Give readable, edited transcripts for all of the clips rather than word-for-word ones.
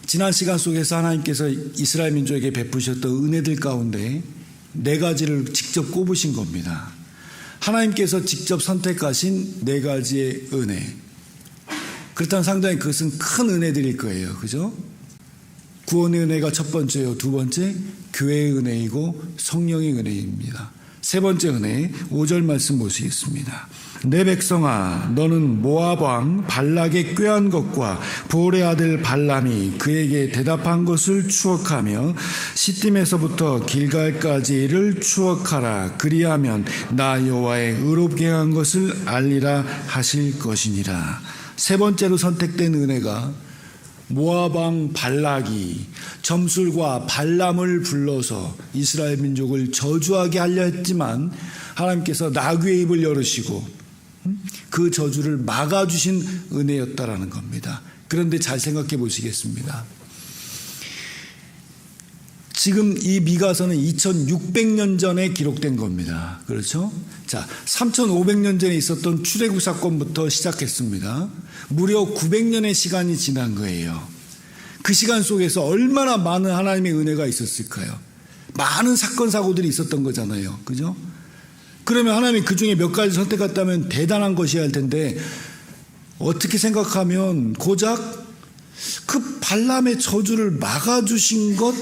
지난 시간 속에서 하나님께서 이스라엘 민족에게 베푸셨던 은혜들 가운데 4가지를 직접 꼽으신 겁니다. 하나님께서 직접 선택하신 4가지의 은혜. 그렇다면 상당히 그것은 큰 은혜들일 거예요. 그죠? 구원의 은혜가 첫 번째요. 두 번째, 교회의 은혜이고 성령의 은혜입니다. 세 번째 은혜, 5절 말씀 보시겠습니다. 내 백성아, 너는 모압 왕 발락의 꾀한 것과 보올의 아들 발람이 그에게 대답한 것을 추억하며 시딤에서부터 길갈까지를 추억하라. 그리하면 나 여호와의 의롭게 한 것을 알리라 하실 것이니라. 세 번째로 선택된 은혜가 모압 왕 발락이 점술과 발람을 불러서 이스라엘 민족을 저주하게 하려 했지만 하나님께서 나귀의 입을 열으시고 그 저주를 막아주신 은혜였다라는 겁니다. 그런데 잘 생각해 보시겠습니다. 지금 이 미가서는 2600년 전에 기록된 겁니다. 그렇죠? 자, 3500년 전에 있었던 출애굽 사건부터 시작했습니다. 무려 900년의 시간이 지난 거예요. 그 시간 속에서 얼마나 많은 하나님의 은혜가 있었을까요? 많은 사건 사고들이 있었던 거잖아요. 그죠? 그러면 하나님이 그 중에 몇 가지 선택했다면 대단한 것이어야 할 텐데 어떻게 생각하면 고작 그 발람의 저주를 막아주신 것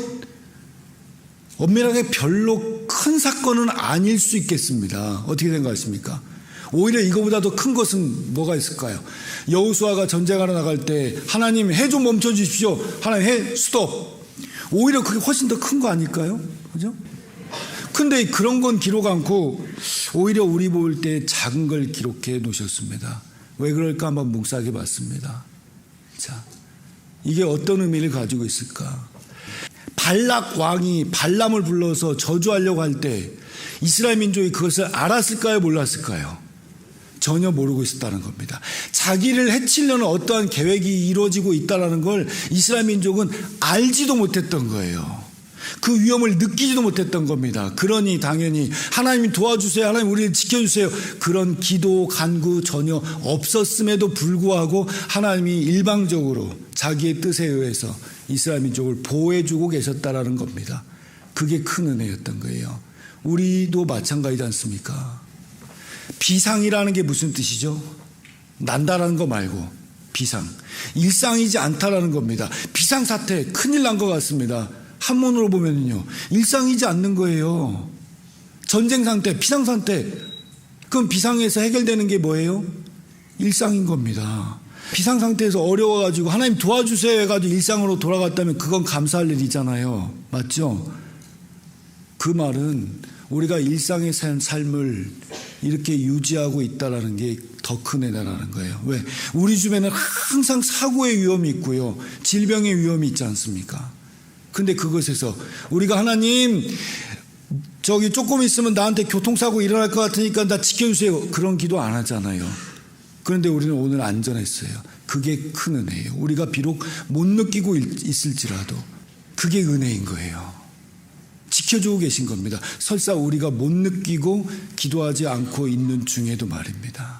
엄밀하게 별로 큰 사건은 아닐 수 있겠습니다. 어떻게 생각하십니까? 오히려 이거보다 더 큰 것은 뭐가 있을까요? 여호수아가 전쟁하러 나갈 때 하나님 해 좀 멈춰주십시오. 하나님 해 스톱. 오히려 그게 훨씬 더 큰 거 아닐까요? 그죠? 근데 그런 건 기록 않고 오히려 우리 볼 때 작은 걸 기록해 놓으셨습니다. 왜 그럴까 한번 묵상해 봤습니다. 자, 이게 어떤 의미를 가지고 있을까? 발락 왕이 발람을 불러서 저주하려고 할 때 이스라엘 민족이 그것을 알았을까요? 몰랐을까요? 전혀 모르고 있었다는 겁니다. 자기를 해치려는 어떠한 계획이 이루어지고 있다는 걸 이스라엘 민족은 알지도 못했던 거예요. 그 위험을 느끼지도 못했던 겁니다. 그러니 당연히 하나님 도와주세요. 하나님 우리를 지켜주세요. 그런 기도 간구 전혀 없었음에도 불구하고 하나님이 일방적으로 자기의 뜻에 의해서 이스라엘 민족을 보호해주고 계셨다라는 겁니다. 그게 큰 은혜였던 거예요. 우리도 마찬가지지 않습니까? 비상이라는 게 무슨 뜻이죠? 난다라는 거 말고 비상. 일상이지 않다라는 겁니다. 비상사태 큰일 난 것 같습니다. 한문으로 보면요 일상이지 않는 거예요. 전쟁 상태, 비상 상태. 그럼 비상에서 해결되는 게 뭐예요? 일상인 겁니다. 비상 상태에서 어려워가지고 하나님 도와주세요 해가지고 일상으로 돌아갔다면 그건 감사할 일이잖아요. 맞죠? 그 말은 우리가 일상의 삶을 이렇게 유지하고 있다는 게 더 큰 은혜라는 거예요. 왜? 우리 주변에는 항상 사고의 위험이 있고요. 질병의 위험이 있지 않습니까? 근데 그것에서 우리가 하나님 저기 조금 있으면 나한테 교통사고 일어날 것 같으니까 나 지켜주세요. 그런 기도 안 하잖아요. 그런데 우리는 오늘 안전했어요. 그게 큰 은혜예요. 우리가 비록 못 느끼고 있을지라도 그게 은혜인 거예요. 지켜주고 계신 겁니다. 설사 우리가 못 느끼고 기도하지 않고 있는 중에도 말입니다.